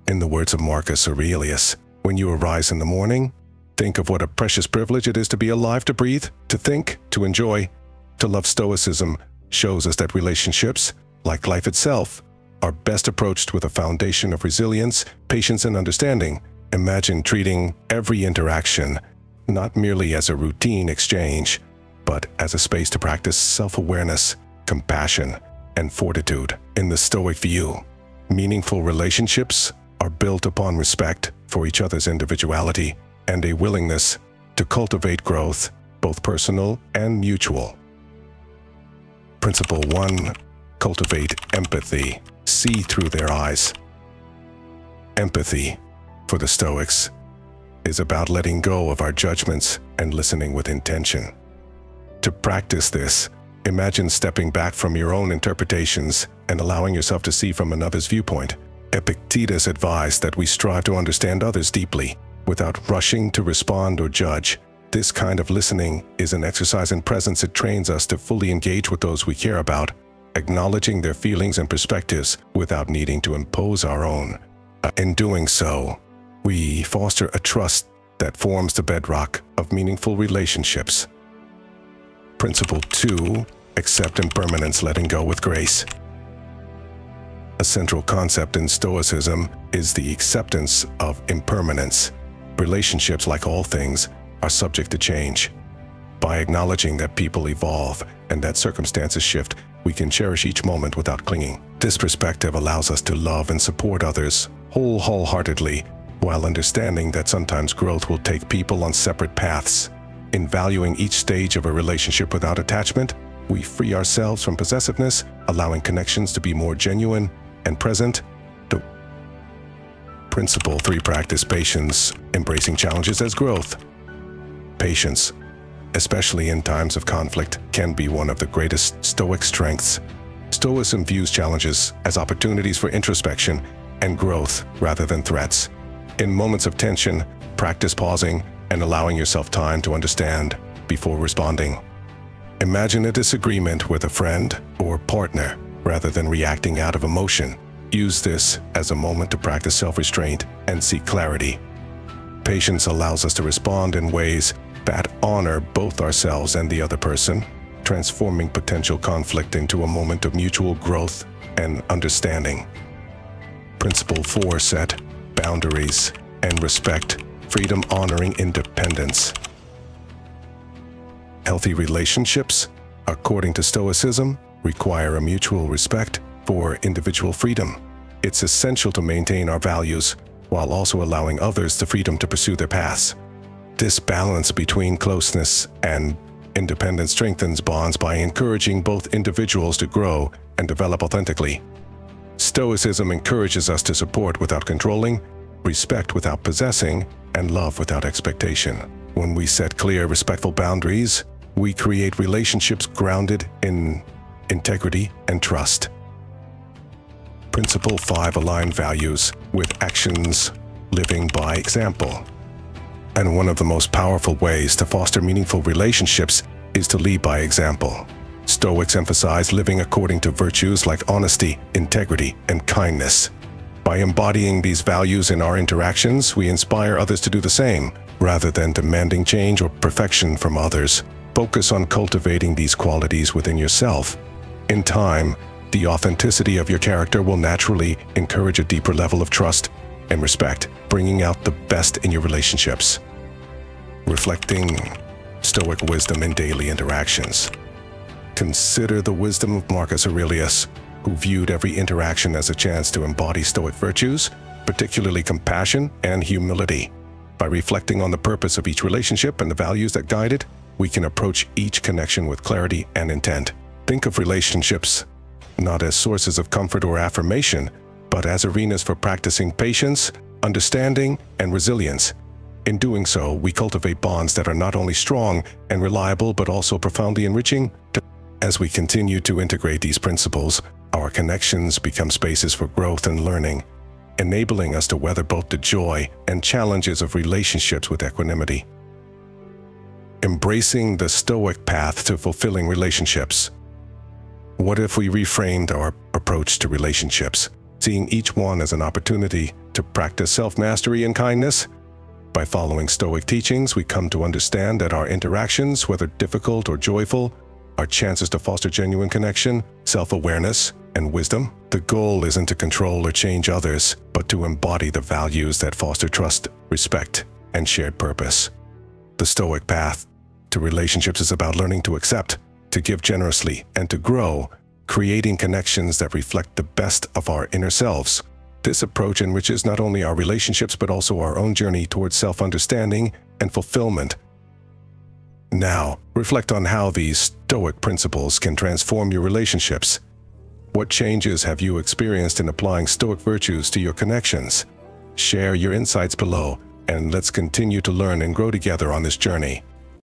In the words of Marcus Aurelius, when you arise in the morning, think of what a precious privilege it is to be alive, to breathe, to think, to enjoy, to love. Stoicism shows us that relationships, like life itself, are best approached with a foundation of resilience, patience, and understanding. Imagine treating every interaction not merely as a routine exchange, but as a space to practice self-awareness, compassion, and fortitude. In the Stoic view, meaningful relationships are built upon respect for each other's individuality and a willingness to cultivate growth, both personal and mutual. Principle 1. Cultivate empathy. See through their eyes. Empathy, for the Stoics, is about letting go of our judgments and listening with intention. To practice this, imagine stepping back from your own interpretations and allowing yourself to see from another's viewpoint. Epictetus advised that we strive to understand others deeply, without rushing to respond or judge. This kind of listening is an exercise in presence. It trains us to fully engage with those we care about, acknowledging their feelings and perspectives without needing to impose our own. In doing so, we foster a trust that forms the bedrock of meaningful relationships. Principle 2. Accept impermanence, letting go with grace. A central concept in Stoicism is the acceptance of impermanence. Relationships, like all things, are subject to change. By acknowledging that people evolve and that circumstances shift, we can cherish each moment without clinging. This perspective allows us to love and support others wholeheartedly, while understanding that sometimes growth will take people on separate paths. In valuing each stage of a relationship without attachment, we free ourselves from possessiveness, allowing connections to be more genuine and present. Principle 3. Practice patience, embracing challenges as growth. Patience, especially in times of conflict, can be one of the greatest Stoic strengths. Stoicism views challenges as opportunities for introspection and growth rather than threats. In moments of tension, practice pausing and allowing yourself time to understand before responding. Imagine a disagreement with a friend or partner rather than reacting out of emotion. Use this as a moment to practice self-restraint and seek clarity. Patience allows us to respond in ways that honor both ourselves and the other person, transforming potential conflict into a moment of mutual growth and understanding. Principle 4. Set boundaries and respect freedom, honoring independence. Healthy relationships, according to Stoicism, require a mutual respect for individual freedom. It's essential to maintain our values while also allowing others the freedom to pursue their paths. This balance between closeness and independence strengthens bonds by encouraging both individuals to grow and develop authentically. Stoicism encourages us to support without controlling, respect without possessing, and love without expectation. When we set clear, respectful boundaries, we create relationships grounded in integrity and trust. Principle 5. Align values with actions, living by example. And one of the most powerful ways to foster meaningful relationships is to lead by example. Stoics emphasize living according to virtues like honesty, integrity, and kindness. By embodying these values in our interactions, we inspire others to do the same, rather than demanding change or perfection from others. Focus on cultivating these qualities within yourself. In time, the authenticity of your character will naturally encourage a deeper level of trust and respect, bringing out the best in your relationships. Reflecting Stoic wisdom in daily interactions. Consider the wisdom of Marcus Aurelius, who viewed every interaction as a chance to embody Stoic virtues, particularly compassion and humility. By reflecting on the purpose of each relationship and the values that guide it, we can approach each connection with clarity and intent. Think of relationships not as sources of comfort or affirmation, but as arenas for practicing patience, understanding, and resilience. In doing so, we cultivate bonds that are not only strong and reliable, but also profoundly enriching. As we continue to integrate these principles, our connections become spaces for growth and learning, enabling us to weather both the joy and challenges of relationships with equanimity. Embracing the Stoic path to fulfilling relationships. What if we reframed our approach to relationships? seeing each one as an opportunity to practice self-mastery and kindness. By following Stoic teachings, we come to understand that our interactions, whether difficult or joyful, are chances to foster genuine connection, self-awareness, and wisdom. The goal isn't to control or change others, but to embody the values that foster trust, respect, and shared purpose. The Stoic path to relationships is about learning to accept, to give generously, and to grow, creating connections that reflect the best of our inner selves. This approach enriches not only our relationships but also our own journey towards self-understanding and fulfillment. Now, reflect on how these Stoic principles can transform your relationships. What changes have you experienced in applying Stoic virtues to your connections? Share your insights below, and let's continue to learn and grow together on this journey.